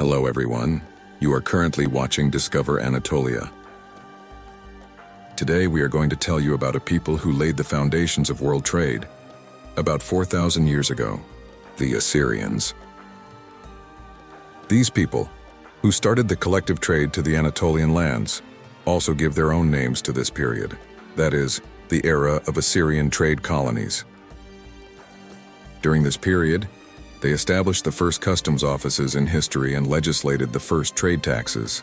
Hello everyone, you are currently watching Discover Anatolia. Today we are going to tell you about a people who laid the foundations of world trade. About 4,000 years ago, the Assyrians. These people, who started the collective trade to the Anatolian lands, also give their own names to this period, that is, the era of Assyrian trade colonies. During this period, they established the first customs offices in history and legislated the first trade taxes.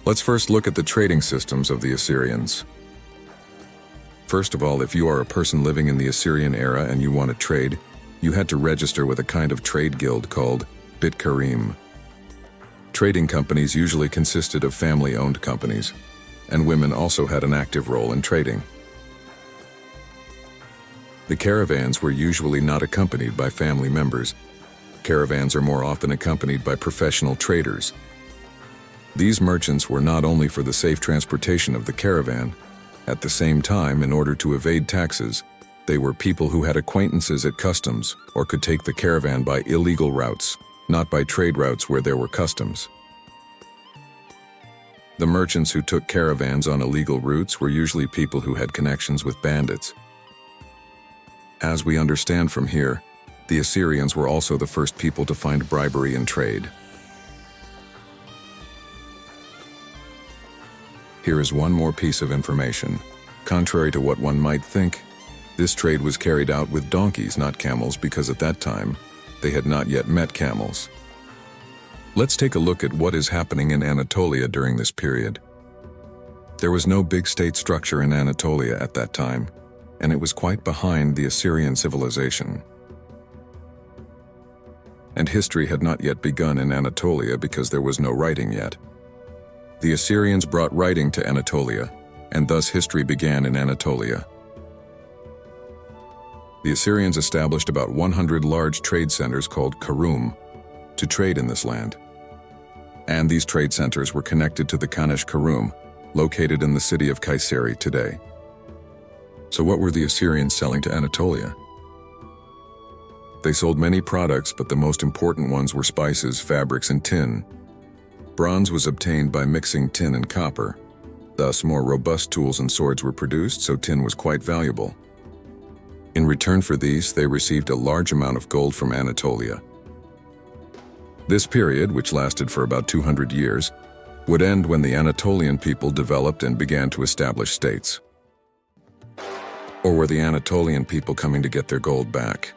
Let's first look at the trading systems of the Assyrians. First of all, if you are a person living in the Assyrian era and you want to trade, you had to register with a kind of trade guild called Bit-Karim. Trading companies usually consisted of family-owned companies, and women also had an active role in trading. The caravans were usually not accompanied by family members. Caravans are more often accompanied by professional traders. These merchants were not only for the safe transportation of the caravan, at the same time, in order to evade taxes, they were people who had acquaintances at customs or could take the caravan by illegal routes, not by trade routes where there were customs. The merchants who took caravans on illegal routes were usually people who had connections with bandits. As we understand from here, the Assyrians were also the first people to find bribery in trade. Here is one more piece of information. Contrary to what one might think, this trade was carried out with donkeys, not camels, because at that time, they had not yet met camels. Let's take a look at what is happening in Anatolia during this period. There was no big state structure in Anatolia at that time, and it was quite behind the Assyrian civilization. And history had not yet begun in Anatolia because there was no writing yet. The Assyrians brought writing to Anatolia, and thus history began in Anatolia. The Assyrians established about 100 large trade centers called Karum to trade in this land. And these trade centers were connected to the Kanesh Karum, located in the city of Kayseri today. So what were the Assyrians selling to Anatolia? They sold many products, but the most important ones were spices, fabrics, and tin. Bronze was obtained by mixing tin and copper. Thus, more robust tools and swords were produced, so tin was quite valuable. In return for these, they received a large amount of gold from Anatolia. This period, which lasted for about 200 years, would end when the Anatolian people developed and began to establish states. Or were the Anatolian people coming to get their gold back?